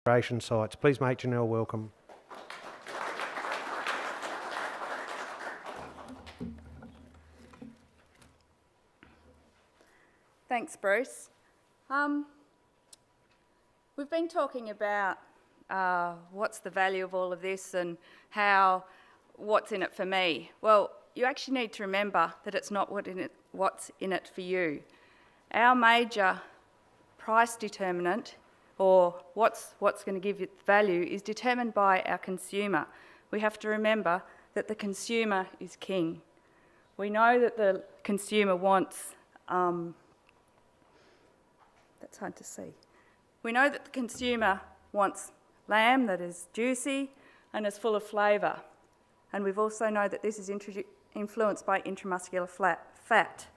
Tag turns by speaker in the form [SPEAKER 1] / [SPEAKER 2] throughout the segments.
[SPEAKER 1] demonstration sites. Please make Janelle welcome.
[SPEAKER 2] Thanks, Bruce. We've been talking about what's the value of all of this and what's in it for me. Well, you actually need to remember that it's not what's in it for you. Our major price determinant, or what's going to give it value, is determined by our consumer. We have to remember that the consumer is king. We know that the consumer wants... that's hard to see. We know that the consumer wants lamb that is juicy and is full of flavour. And we've also know that this is influenced by intramuscular fat.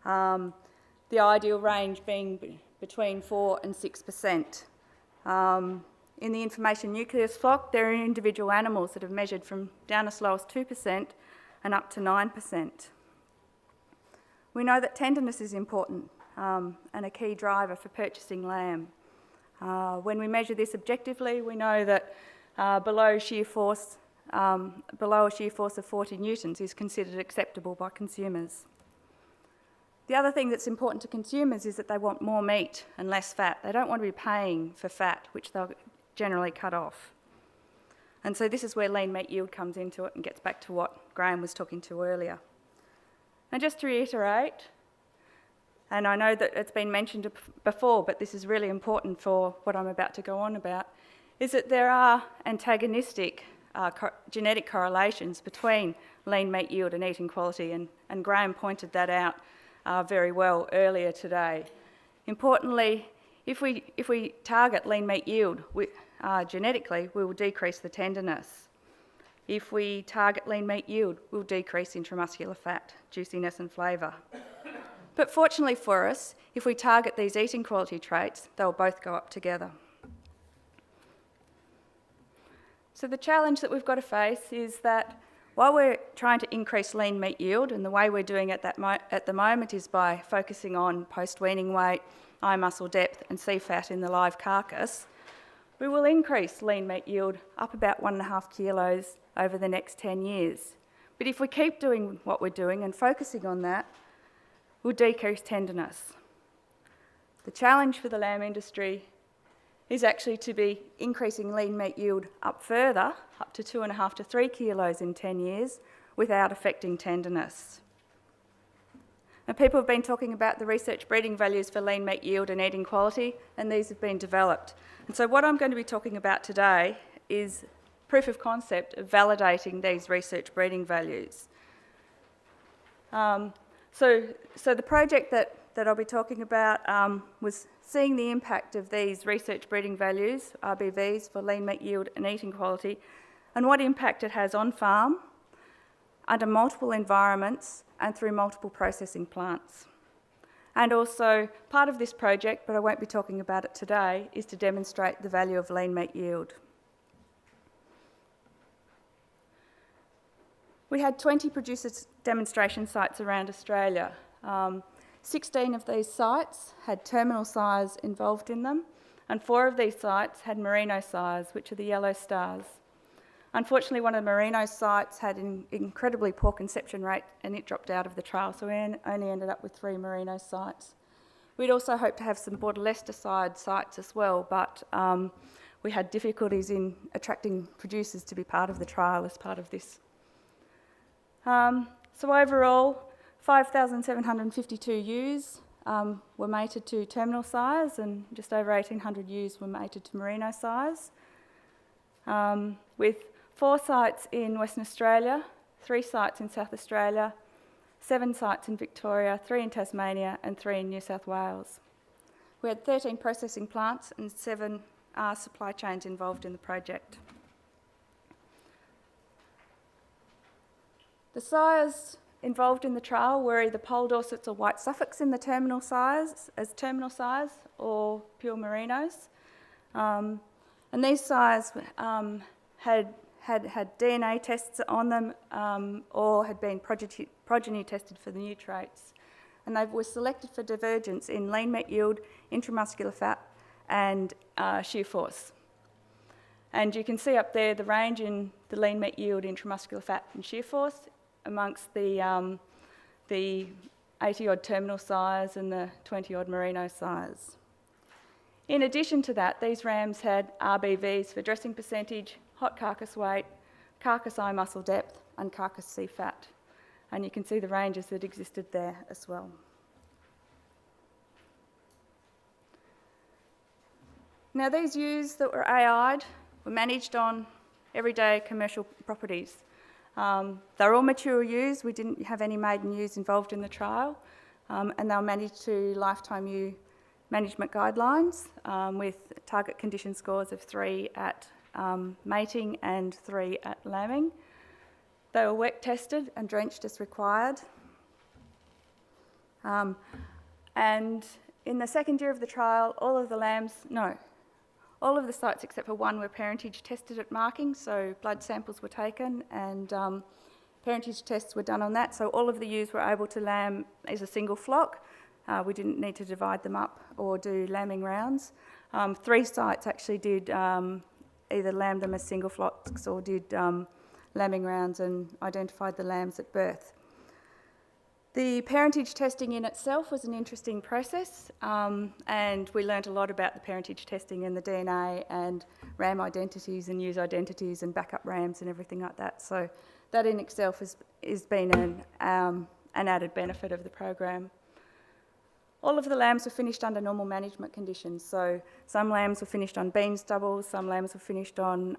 [SPEAKER 2] The ideal range being between 4 and 6%. In the information nucleus flock, there are individual animals that have measured from down as low as 2% and up to 9%. We know that tenderness is important and a key driver for purchasing lamb. When we measure this objectively, we know that below a shear force of 40 newtons is considered acceptable by consumers. The other thing that's important to consumers is that they want more meat and less fat. They don't want to be paying for fat, which they'll generally cut off. And so this is where lean meat yield comes into it and gets back to what Graham was talking to earlier. And just to reiterate, and I know that it's been mentioned before, but this is really important for what I'm about to go on about, is that there are antagonistic genetic correlations between lean meat yield and eating quality, and Graham pointed that out very well earlier today. Importantly, if we target lean meat yield genetically, we will decrease the tenderness. If we target lean meat yield, we'll decrease intramuscular fat, juiciness and flavour. But fortunately for us, if we target these eating quality traits, they'll both go up together. So the challenge that we've got to face is that while we're trying to increase lean meat yield, and the way we're doing it at the moment is by focusing on post-weaning weight, eye muscle depth and C-fat in the live carcass, we will increase lean meat yield up about 1.5 kilos over the next 10 years. But if we keep doing what we're doing and focusing on that, we'll decrease tenderness. The challenge for the lamb industry is actually to be increasing lean meat yield up further, up to 2.5 to 3 kilos in 10 years, without affecting tenderness. Now, people have been talking about the research breeding values for lean meat yield and eating quality, and these have been developed. And so what I'm going to be talking about today is proof of concept of validating these research breeding values. So the project that I'll be talking about was seeing the impact of these research breeding values, RBVs, for lean meat yield and eating quality, and what impact it has on farm, under multiple environments and through multiple processing plants. And also, part of this project, but I won't be talking about it today, is to demonstrate the value of lean meat yield. We had 20 producer demonstration sites around Australia. 16 of these sites had terminal sires involved in them, and 4 of these sites had merino sires, which are the yellow stars. Unfortunately, one of the merino sites had an incredibly poor conception rate and it dropped out of the trial, so we only ended up with 3 merino sites. We'd also hoped to have some Border Leicester side sites as well, but we had difficulties in attracting producers to be part of the trial as part of this. So overall, 5,752 ewes were mated to terminal sires, and just over 1,800 ewes were mated to merino sires, with 4 sites in Western Australia, 3 sites in South Australia, 7 sites in Victoria, 3 in Tasmania and 3 in New South Wales. We had 13 processing plants and 7 supply chains involved in the project. The sires involved in the trial were either Poll Dorsets or White Suffolks in the terminal sires, or pure merinos. And these sires had DNA tests on them or had been progeny tested for the new traits. And they were selected for divergence in lean meat yield, intramuscular fat and shear force. And you can see up there the range in the lean meat yield, intramuscular fat and shear force amongst the 80-odd terminal sires and the 20-odd merino sires. In addition to that, these rams had RBVs for dressing percentage, hot carcass weight, carcass eye muscle depth and carcass C fat. And you can see the ranges that existed there as well. Now these ewes that were AI'd were managed on everyday commercial properties. They're all mature ewes. We didn't have any maiden ewes involved in the trial, and they were managed to lifetime ewe management guidelines with target condition scores of 3 at mating and 3 at lambing. They were wet tested and drenched as required. And in the second year of the trial, all of the sites except for one were parentage tested at marking, so blood samples were taken and parentage tests were done on that, so all of the ewes were able to lamb as a single flock. We didn't need to divide them up or do lambing rounds. 3 sites actually did either lamb them as single flocks or did lambing rounds and identified the lambs at birth. The parentage testing in itself was an interesting process, and we learnt a lot about the parentage testing and the DNA and ram identities and ewes identities and backup rams and everything like that. So that in itself has been an added benefit of the program. All of the lambs were finished under normal management conditions. So some lambs were finished on bean stubbles, some lambs were finished on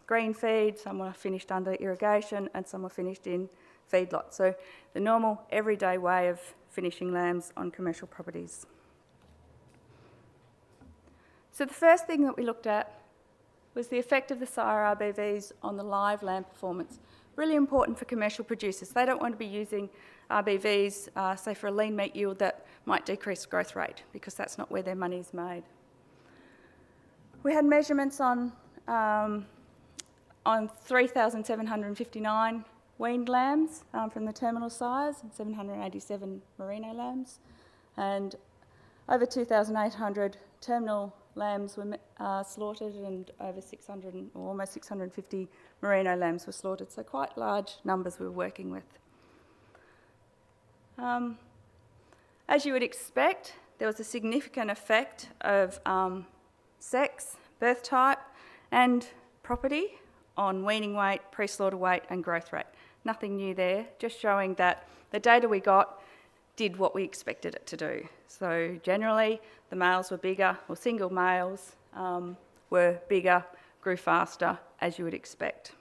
[SPEAKER 2] green feed, some were finished under irrigation, and some were finished in feedlot. So the normal everyday way of finishing lambs on commercial properties. So the first thing that we looked at was the effect of the Sire RBVs on the live lamb performance. Really important for commercial producers. They don't want to be using RBVs, say for a lean meat yield that might decrease growth rate, because that's not where their money is made. We had measurements on 3,759 weaned lambs from the terminal sires and 787 merino lambs, and over 2,800 terminal lambs were slaughtered, and over 600 or almost 650 merino lambs were slaughtered, so quite large numbers we were working with. As you would expect, there was a significant effect of sex, birth type and property on weaning weight, pre-slaughter weight and growth rate. Nothing new there, just showing that the data we got did what we expected it to do. So generally the males were bigger, or single males were bigger, grew faster, as you would expect.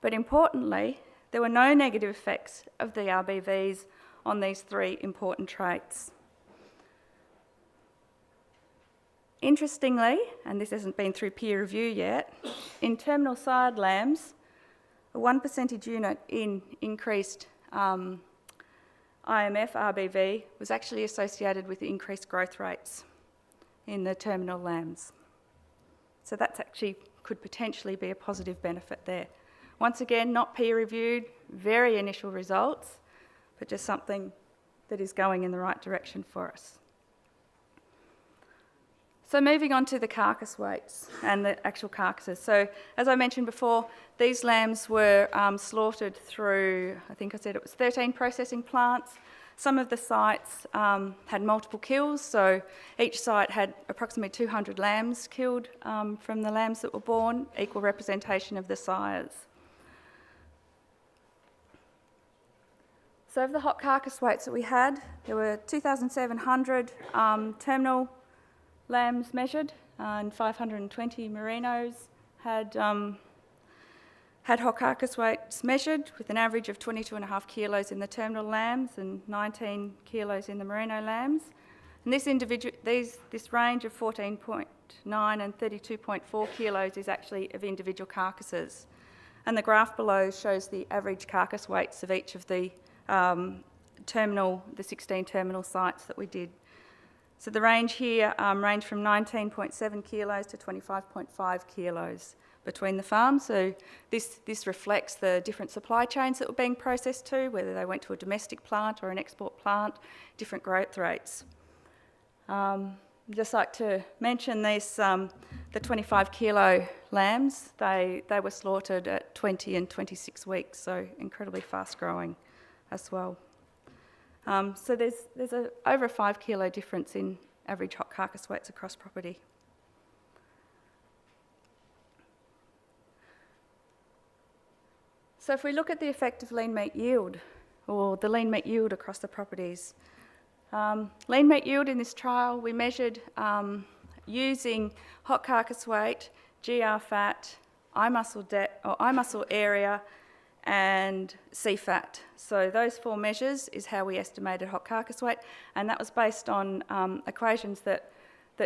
[SPEAKER 2] But importantly, there were no negative effects of the RBVs on these 3 important traits. Interestingly, and this hasn't been through peer review yet, in terminal sired lambs, a 1% unit in increased IMF RBV was actually associated with increased growth rates in the terminal lambs. So that actually could potentially be a positive benefit there. Once again, not peer reviewed, very initial results, but just something that is going in the right direction for us. So moving on to the carcass weights and the actual carcasses. So as I mentioned before, these lambs were slaughtered through, I think I said it was 13 processing plants. Some of the sites had multiple kills, so each site had approximately 200 lambs killed from the lambs that were born, equal representation of the sires. So of the hot carcass weights that we had, there were 2,700 terminal lambs measured, and 520 merinos had hot carcass weights measured, with an average of 22.5 kilos in the terminal lambs and 19 kilos in the merino lambs. And this range of 14.9 and 32.4 kilos is actually of individual carcasses. And the graph below shows the average carcass weights of each of the 16 terminal sites that we did. So the range here ranged from 19.7 kilos to 25.5 kilos between the farms. So this reflects the different supply chains that were being processed to, whether they went to a domestic plant or an export plant, different growth rates. I'd just like to mention this, that the 25 kilo lambs, they were slaughtered at 20 and 26 weeks, so incredibly fast growing as well. So there's over a 5 kilo difference in average hot carcass weights across property. So if we look at the effect of lean meat yield, or the lean meat yield across the properties, lean meat yield in this trial we measured using hot carcass weight, GR fat, eye muscle area, and C fat. So those 4 measures is how we estimated hot carcass weight, and that was based on equations that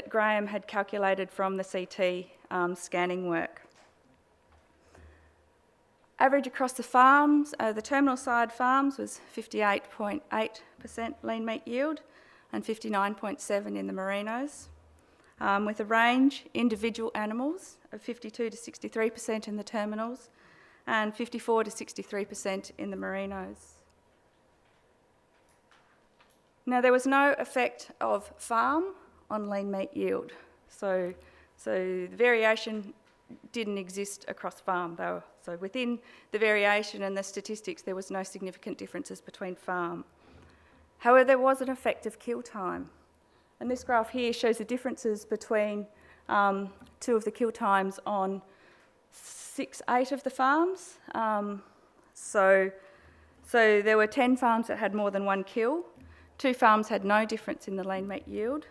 [SPEAKER 2] Graham had calculated from the CT scanning work. Average across the farms, the terminal side farms was 58.8% lean meat yield and 59.7% in the merinos, with a range individual animals of 52 to 63% in the terminals and 54 to 63% in the merinos. Now, there was no effect of farm on lean meat yield, so the variation didn't exist across farm. So within the variation and the statistics, there was no significant differences between farm. However, there was an effect of kill time. And this graph here shows the differences between 2 of the kill times on 8 of the farms. So there were 10 farms that had more than 1 kill. 2 farms had no difference in the lean meat yield,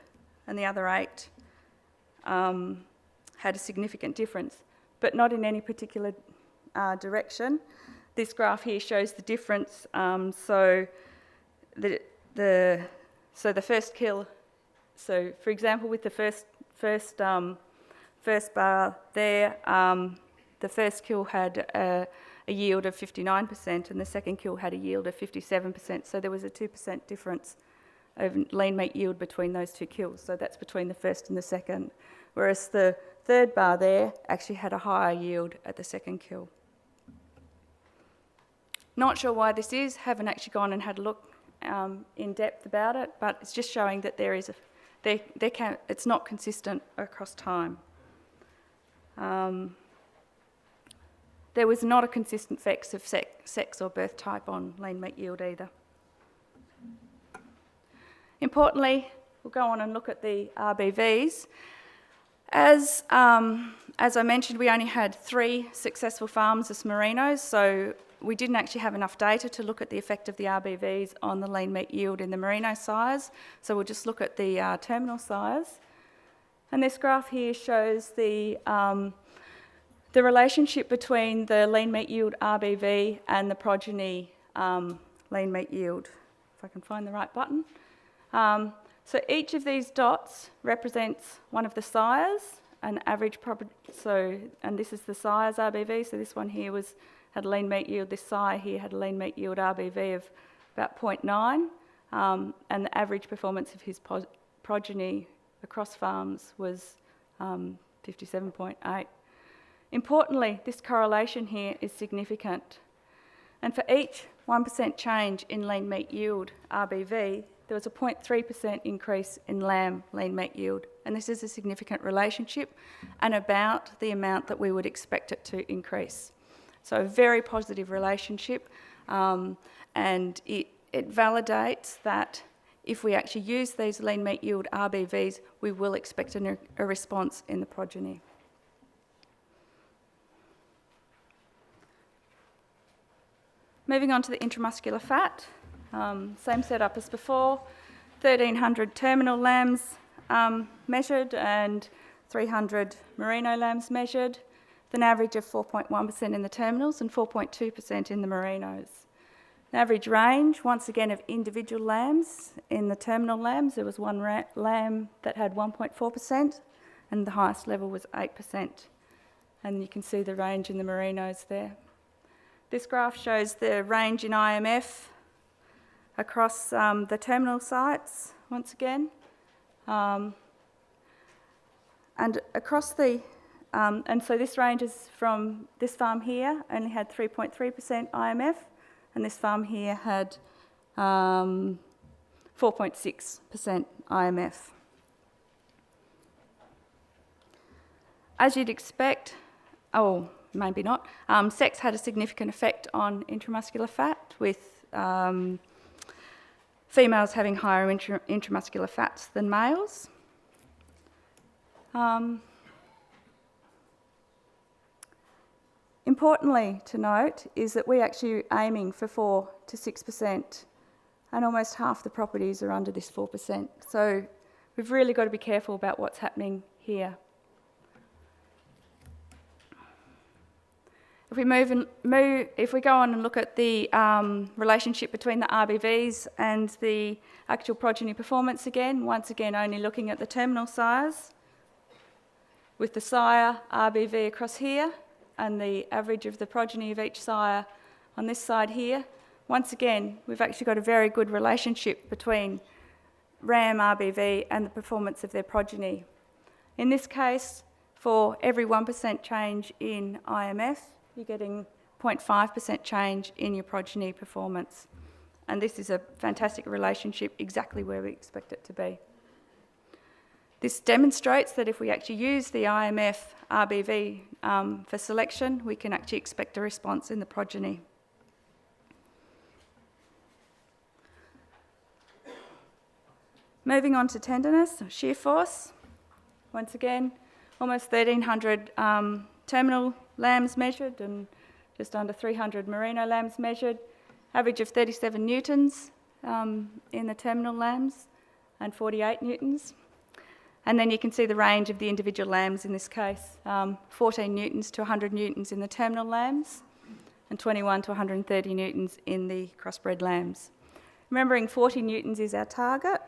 [SPEAKER 2] and the other 8 had a significant difference, but not in any particular direction. This graph here shows the difference. So the first kill. So, for example, with the first bar there, the first kill had a yield of 59%, and the second kill had a yield of 57%. So there was a 2% difference of lean meat yield between those 2 kills. So that's between the first and the second. Whereas the third bar there actually had a higher yield at the second kill. Not sure why this is, haven't actually gone and had a look in depth about it, but it's just showing that it's not consistent across time. There was not a consistent effects of sex or birth type on lean meat yield either. Importantly, we'll go on and look at the RBVs. As I mentioned, we only had 3 successful farms as merinos, so we didn't actually have enough data to look at the effect of the RBVs on the lean meat yield in the merino sires, so we'll just look at the terminal sires. And this graph here shows the relationship between the lean meat yield RBV and the progeny lean meat yield. If I can find the right button. So each of these dots represents one of the sires, an average and this is the sire's RBV, so this one here had a lean meat yield, this sire here had a lean meat yield RBV of about 0.9, and the average performance of his progeny across farms was 57.8. Importantly, this correlation here is significant, and for each 1% change in lean meat yield RBV, there was a 0.3% increase in lamb lean meat yield, and this is a significant relationship and about the amount that we would expect it to increase. So a very positive relationship, and it validates that if we actually use these lean meat yield RBVs, we will expect a response in the progeny. Moving on to the intramuscular fat, same setup as before, 1,300 terminal lambs measured and 300 merino lambs measured, with an average of 4.1% in the terminals and 4.2% in the merinos. An average range, once again, of individual lambs. In the terminal lambs, there was one lamb that had 1.4%, and the highest level was 8%. And you can see the range in the merinos there. This graph shows the range in IMF across the terminal sites, once again. And across and so this range is from this farm here, only had 3.3% IMF, and this farm here had 4.6% IMF. As you'd expect, oh, maybe not, sex had a significant effect on intramuscular fat, with females having higher intramuscular fats than males. Importantly to note is that we're actually aiming for 4 to 6%, and almost half the properties are under this 4%. So we've really got to be careful about what's happening here. If we go on and look at the relationship between the RBVs and the actual progeny performance again, once again only looking at the terminal sires, with the sire RBV across here and the average of the progeny of each sire on this side here, once again we've actually got a very good relationship between RAM RBV and the performance of their progeny. In this case, for every 1% change in IMF, you're getting 0.5% change in your progeny performance. And this is a fantastic relationship, exactly where we expect it to be. This demonstrates that if we actually use the IMF RBV for selection, we can actually expect a response in the progeny. Moving on to tenderness, shear force. Once again, almost 1,300 terminal lambs measured and just under 300 merino lambs measured. Average of 37 newtons in the terminal lambs and 48 newtons. And then you can see the range of the individual lambs in this case, 14 newtons to 100 newtons in the terminal lambs and 21 to 130 newtons in the crossbred lambs. Remembering 40 newtons is our target.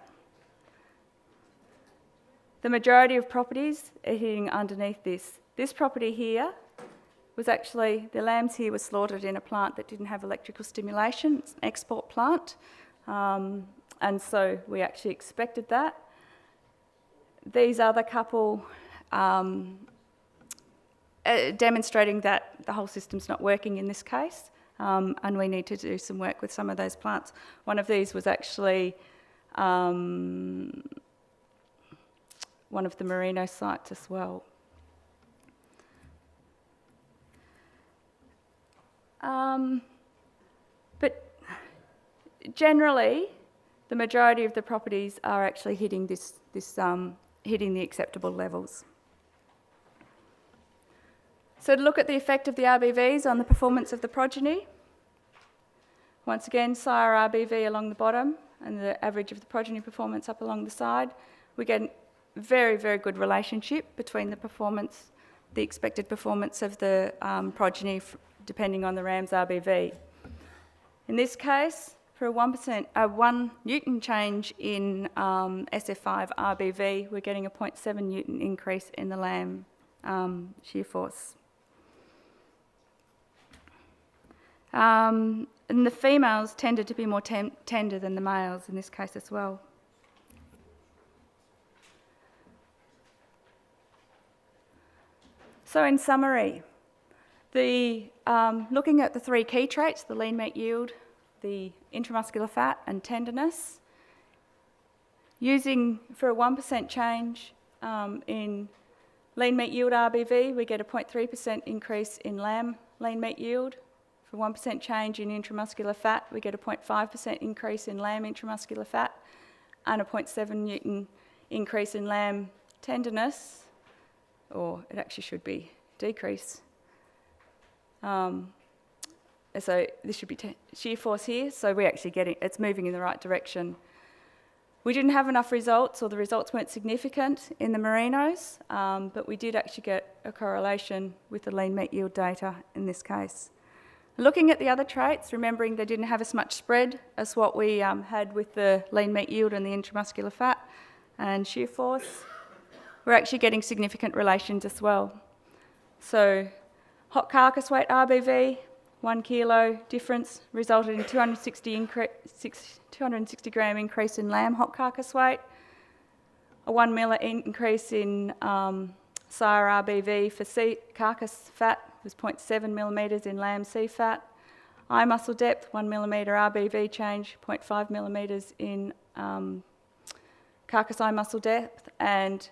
[SPEAKER 2] The majority of properties are hitting underneath this. This property here was actually, the lambs here were slaughtered in a plant that didn't have electrical stimulation. It's an export plant, and so we actually expected that. These other couple demonstrating that the whole system's not working in this case, and we need to do some work with some of those plants. One of these was actually one of the merino sites as well. But generally, the majority of the properties are actually hitting hitting the acceptable levels. So to look at the effect of the RBVs on the performance of the progeny, once again, sire RBV along the bottom and the average of the progeny performance up along the side, we get a very, very good relationship between the performance, the expected performance of the progeny depending on the ram's RBV. In this case, for a 1 Newton change in SF5 RBV, we're getting a 0.7 Newton increase in the lamb shear force. And the females tended to be more tender than the males in this case as well. So in summary, looking at the 3 key traits, the lean meat yield, the intramuscular fat and tenderness, using for a 1% change in lean meat yield RBV, we get a 0.3% increase in lamb lean meat yield. For 1% change in intramuscular fat, we get a 0.5% increase in lamb intramuscular fat and a 0.7 Newton increase in lamb tenderness, or it actually should be decrease. So this should be shear force here, so we're actually it's moving in the right direction. We didn't have enough results, or the results weren't significant in the merinos, but we did actually get a correlation with the lean meat yield data in this case. Looking at the other traits, remembering they didn't have as much spread as what we had with the lean meat yield and the intramuscular fat and shear force, we're actually getting significant relations as well. So hot carcass weight RBV, 1 kilo difference resulted in 260 gram increase in lamb hot carcass weight, a 1 milli increase in sire RBV for carcass fat was 0.7 millimetres in lamb C fat, eye muscle depth 1 millimetre RBV change, 0.5 millimetres in carcass eye muscle depth, and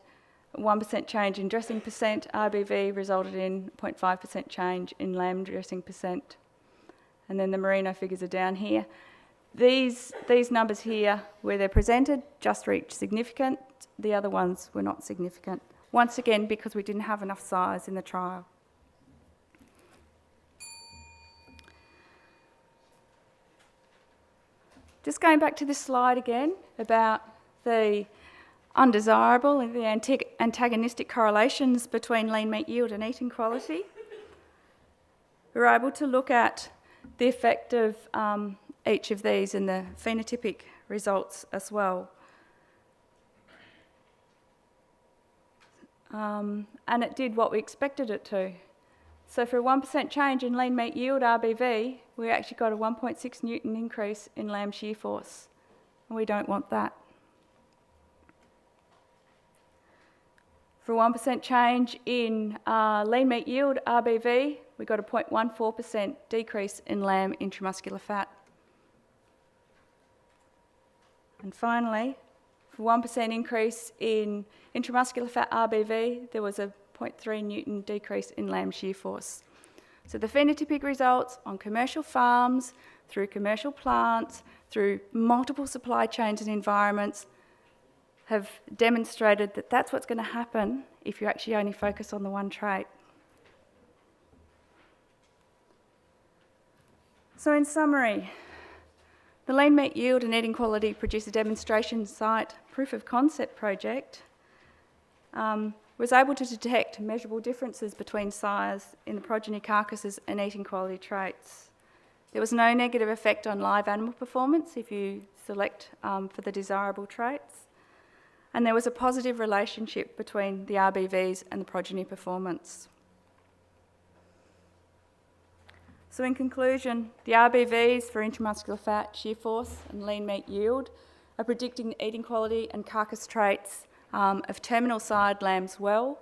[SPEAKER 2] 1% change in dressing percent RBV resulted in 0.5% change in lamb dressing percent. And then the merino figures are down here. These numbers here, where they're presented, just reached significant. The other ones were not significant. Once again, because we didn't have enough sires in the trial. Just going back to this slide again about the undesirable and the antagonistic correlations between lean meat yield and eating quality. We were able to look at the effect of each of these and the phenotypic results as well. And it did what we expected it to. So for a 1% change in lean meat yield RBV, we actually got a 1.6 Newton increase in lamb shear force. And we don't want that. For a 1% change in lean meat yield RBV, we got a 0.14% decrease in lamb intramuscular fat. And finally, for 1% increase in intramuscular fat RBV, there was a 0.3 Newton decrease in lamb shear force. So the phenotypic results on commercial farms, through commercial plants, through multiple supply chains and environments have demonstrated that that's what's going to happen if you actually only focus on the one trait. So in summary, the lean meat yield and eating quality producer demonstration site proof of concept project was able to detect measurable differences between sires in the progeny carcasses and eating quality traits. There was no negative effect on live animal performance if you select for the desirable traits. And there was a positive relationship between the RBVs and the progeny performance. So in conclusion, the RBVs for intramuscular fat, shear force and lean meat yield are predicting the eating quality and carcass traits of terminal sired lambs well.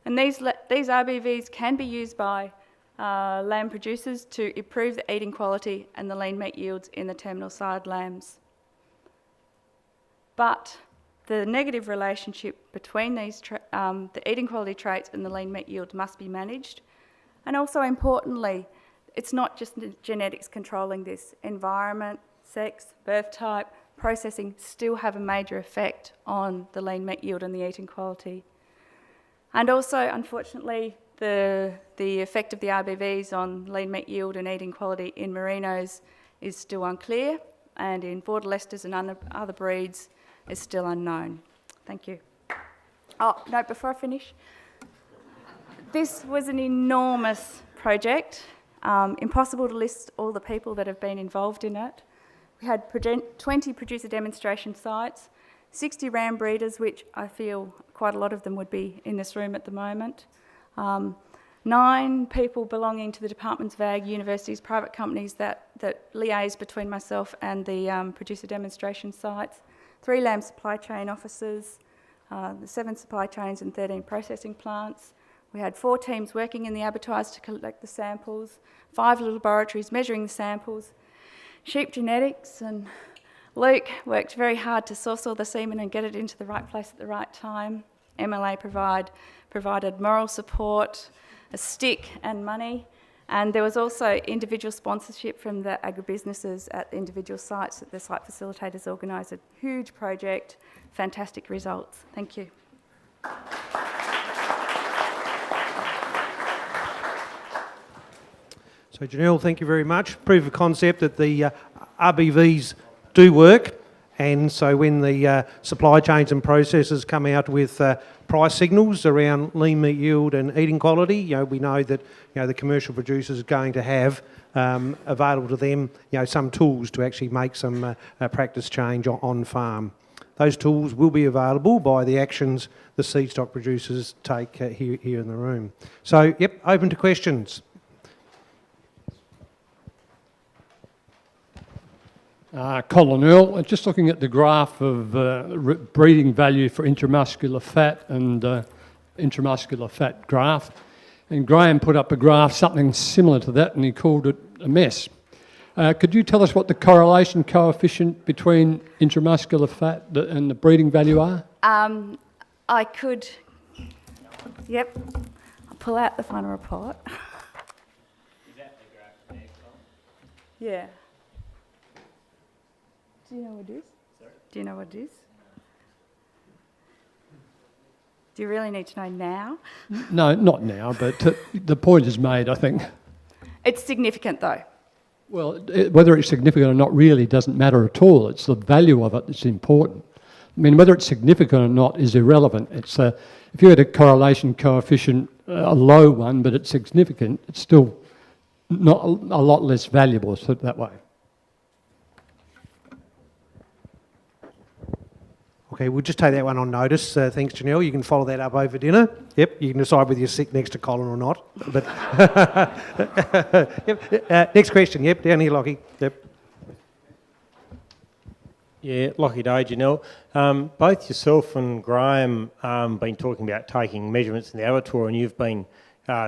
[SPEAKER 2] And these RBVs can be used by lamb producers to improve the eating quality and the lean meat yields in the terminal sired lambs. But the negative relationship between these the eating quality traits and the lean meat yield must be managed. And also importantly, it's not just genetics controlling this. Environment, sex, birth type, processing still have a major effect on the lean meat yield and the eating quality. And also, unfortunately, the effect of the RBVs on lean meat yield and eating quality in merinos is still unclear, and in Border Leicesters and other breeds is still unknown. Thank you. Oh, no, before I finish, this was an enormous project. Impossible to list all the people that have been involved in it. We had 20 producer demonstration sites, 60 ram breeders, which I feel quite a lot of them would be in this room at the moment, 9 people belonging to the departments of ag, universities, private companies that liaise between myself and the producer demonstration sites, 3 lamb supply chain officers, the 7 supply chains and 13 processing plants. We had 4 teams working in the abattoirs to collect the samples, 5 laboratories measuring the samples, sheep genetics, and Luke worked very hard to source all the semen and get it into the right place at the right time. MLA provided moral support, a stick and money, and there was also individual sponsorship from the agribusinesses at the individual sites that the site facilitators organised. A huge project, fantastic results. Thank you.
[SPEAKER 1] So Janelle, thank you very much. Proof of concept that the RBVs do work, and so when the supply chains and processors come out with price signals around lean meat yield and eating quality, we know that the commercial producers are going to have available to them some tools to actually make some practice change on farm. Those tools will be available by the actions the seed stock producers take here in the room. So, yep, open to questions.
[SPEAKER 3] Colin Earl, just looking at the graph of breeding value for intramuscular fat and intramuscular fat graph, and Graham put up a graph, something similar to that, and he called it a mess. Could you tell us what the correlation coefficient between intramuscular fat and the breeding value are?
[SPEAKER 2] I could, yep, I'll pull out the final report.
[SPEAKER 4] Is that the graph there, Tom?
[SPEAKER 2] Yeah. Do you know what it is?
[SPEAKER 4] Sorry?
[SPEAKER 2] Do you know what it is? Do you really need to know now?
[SPEAKER 3] No, not now, but the point is made, I think.
[SPEAKER 2] It's significant though.
[SPEAKER 3] Well, whether it's significant or not really doesn't matter at all. It's the value of it that's important. I mean, whether it's significant or not is irrelevant. It's if you had a correlation coefficient, a low one, but it's significant, it's still not a lot less valuable, let's put it that way.
[SPEAKER 1] Okay, we'll just take that one on notice. Thanks, Janelle. You can follow that up over dinner. Yep, you can decide whether you sit next to Colin or not. But yep. Next question. Yep, down here, Lockie. Yep.
[SPEAKER 5] Yeah, Lockie Day, Janelle. Both yourself and Graham been talking about taking measurements in the abattoir, and you've been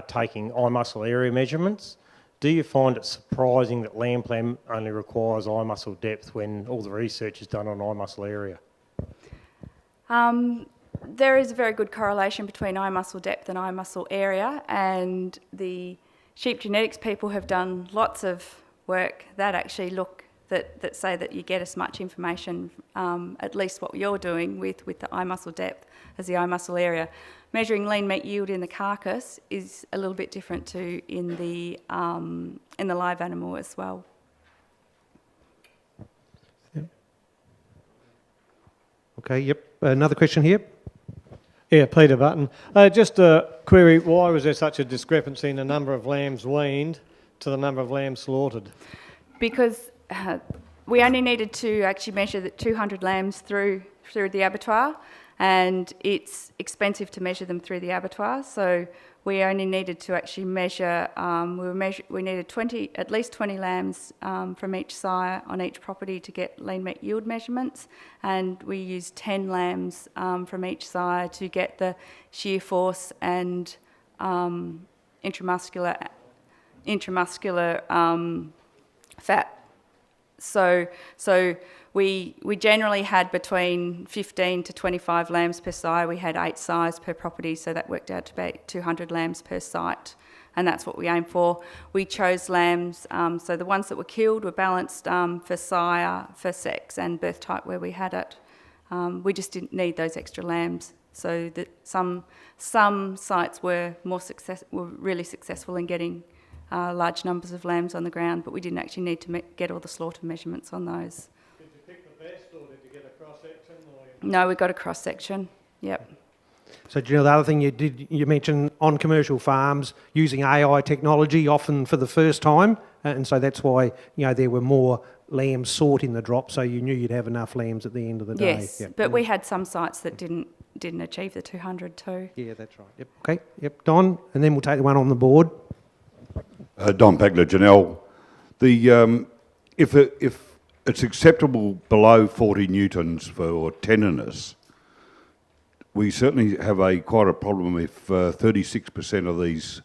[SPEAKER 5] taking eye muscle area measurements. Do you find it surprising that lamb plan only requires eye muscle depth when all the research is done on eye muscle area?
[SPEAKER 2] There is a very good correlation between eye muscle depth and eye muscle area, and the sheep genetics people have done lots of work that actually that say that you get as much information, at least what you're doing with the eye muscle depth as the eye muscle area. Measuring lean meat yield in the carcass is a little bit different to in the live animal as well.
[SPEAKER 1] Okay, yep. Another question here.
[SPEAKER 6] Yeah, Peter Button. Just a query, why was there such a discrepancy in the number of lambs weaned to the number of lambs slaughtered?
[SPEAKER 2] Because we only needed to actually measure the 200 lambs through the abattoir, and it's expensive to measure them through the abattoir, so we only needed to actually measure, we needed at least 20 lambs from each sire on each property to get lean meat yield measurements, and we used 10 lambs from each sire to get the shear force and intramuscular fat. So we generally had between 15 to 25 lambs per sire. We had 8 sires per property, so that worked out to be 200 lambs per site, and that's what we aimed for. We chose lambs, so the ones that were killed were balanced for sire, for sex and birth type where we had it. We just didn't need those extra lambs, so that some sites were really successful in getting large numbers of lambs on the ground, but we didn't actually need to get all the slaughter measurements on those.
[SPEAKER 6] Did you pick the best, or did you get a cross-section?
[SPEAKER 2] No, we got a cross-section, yep.
[SPEAKER 1] So, Janelle, the other thing you mentioned on commercial farms using AI technology often for the first time, and so that's why there were more lambs sought in the drop, so you knew you'd have enough lambs at the end of the day.
[SPEAKER 2] Yes,
[SPEAKER 1] yep.
[SPEAKER 2] but we had some sites that didn't achieve the 200 too.
[SPEAKER 1] Yeah, that's right. Yep. Okay. Yep. Don, and then we'll take the one on the board.
[SPEAKER 7] Don Pagler, Janelle. If it's acceptable below 40 newtons for tenderness, we certainly have quite a problem if 36% of these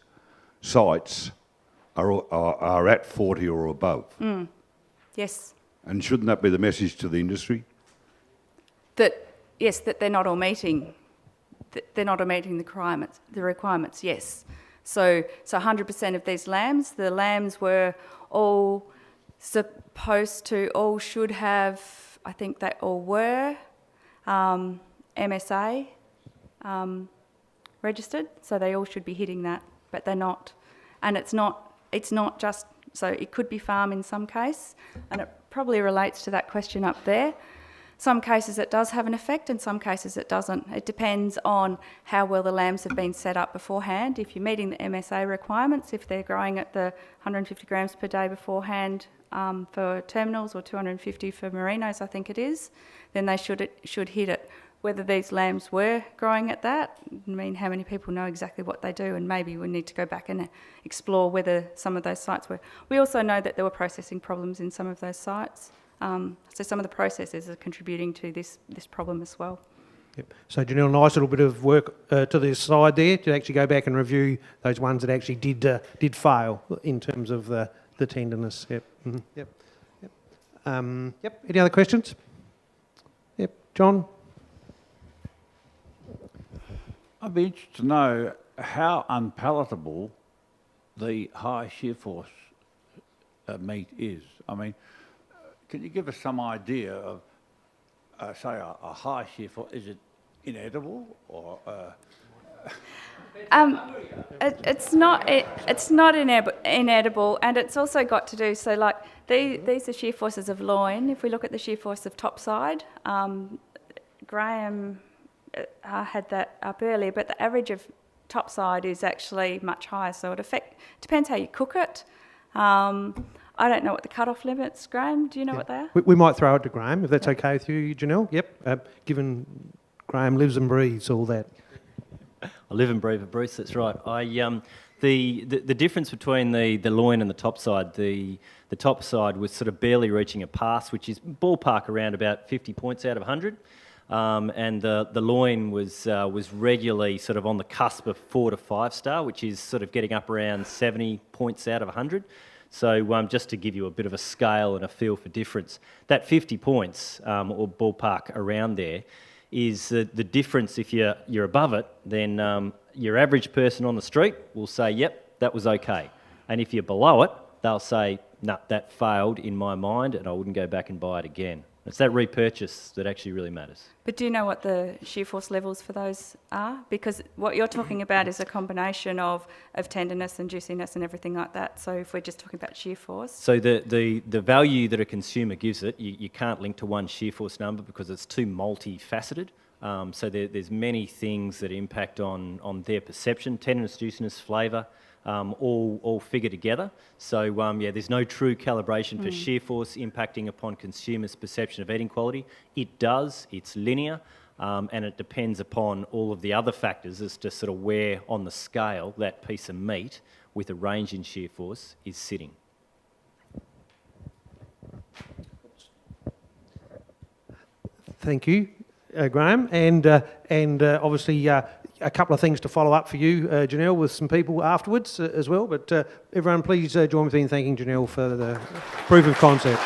[SPEAKER 7] sites are at 40 or above.
[SPEAKER 2] Yes.
[SPEAKER 7] And shouldn't that be the message to the industry?
[SPEAKER 2] That they're not all meeting. They're not all meeting the requirements. Yes. So 100% of these lambs, the lambs were all should have, I think they all were, MSA registered, so they all should be hitting that, but they're not. And it's not just, so it could be farm in some case, and it probably relates to that question up there. Some cases it does have an effect, and some cases it doesn't. It depends on how well the lambs have been set up beforehand. If you're meeting the MSA requirements, if they're growing at the 150 grams per day beforehand for terminals, or 250 for merinos, I think it is, then they should hit it. Whether these lambs were growing at that, I mean, how many people know exactly what they do, and maybe we need to go back and explore whether some of those sites were. We also know that there were processing problems in some of those sites. So some of the processes are contributing to this problem as well.
[SPEAKER 1] Yep. So, Janelle, nice little bit of work to the side there to actually go back and review those ones that actually did fail in terms of the tenderness. Yep. Mm-hmm. Yep. Yep. Yep. Any other questions? Yep. John.
[SPEAKER 8] I'd be interested to know how unpalatable the high shear force meat is. I mean, can you give us some idea of, say, a high shear force? Is it inedible or?
[SPEAKER 2] It's not inedible, and it's also got to do, so like these are shear forces of loin. If we look at the shear force of topside, Graham had that up earlier, but the average of topside is actually much higher, so it depends how you cook it. I don't know what the cut-off limits, Graham, do you know what they are?
[SPEAKER 1] We might throw it to Graham, if that's okay with you, Janelle. Yep, given Graham lives and breathes all that.
[SPEAKER 4] I live and breathe with Bruce, that's right. The difference between the loin and the topside, the topside was sort of barely reaching a pass, which is ballpark around about 50 points out of 100. And the loin was regularly sort of on the cusp of 4 to 5 star, which is sort of getting up around 70 points out of 100. So just to give you a bit of a scale and a feel for difference, that 50 points or ballpark around there is the difference. If you're above it, then your average person on the street will say, yep, that was okay. And if you're below it, they'll say, no, that failed in my mind and I wouldn't go back and buy it again. It's that repurchase that actually really matters.
[SPEAKER 2] But do you know what the shear force levels for those are? Because what you're talking about is a combination of tenderness and juiciness and everything like that. So if we're just talking about shear force.
[SPEAKER 4] So the value that a consumer gives it, you can't link to one shear force number because it's too multifaceted. So there's many things that impact on their perception, tenderness, juiciness, flavour, all figure together. So there's no true calibration for shear force impacting upon consumers' perception of eating quality. It does, it's linear, and it depends upon all of the other factors as to sort of where on the scale that piece of meat with a range in shear force is sitting.
[SPEAKER 1] Thank you, Graham, and obviously a couple of things to follow up for you, Janelle, with some people afterwards as well. But everyone, please join me in thanking Janelle for the proof of concept.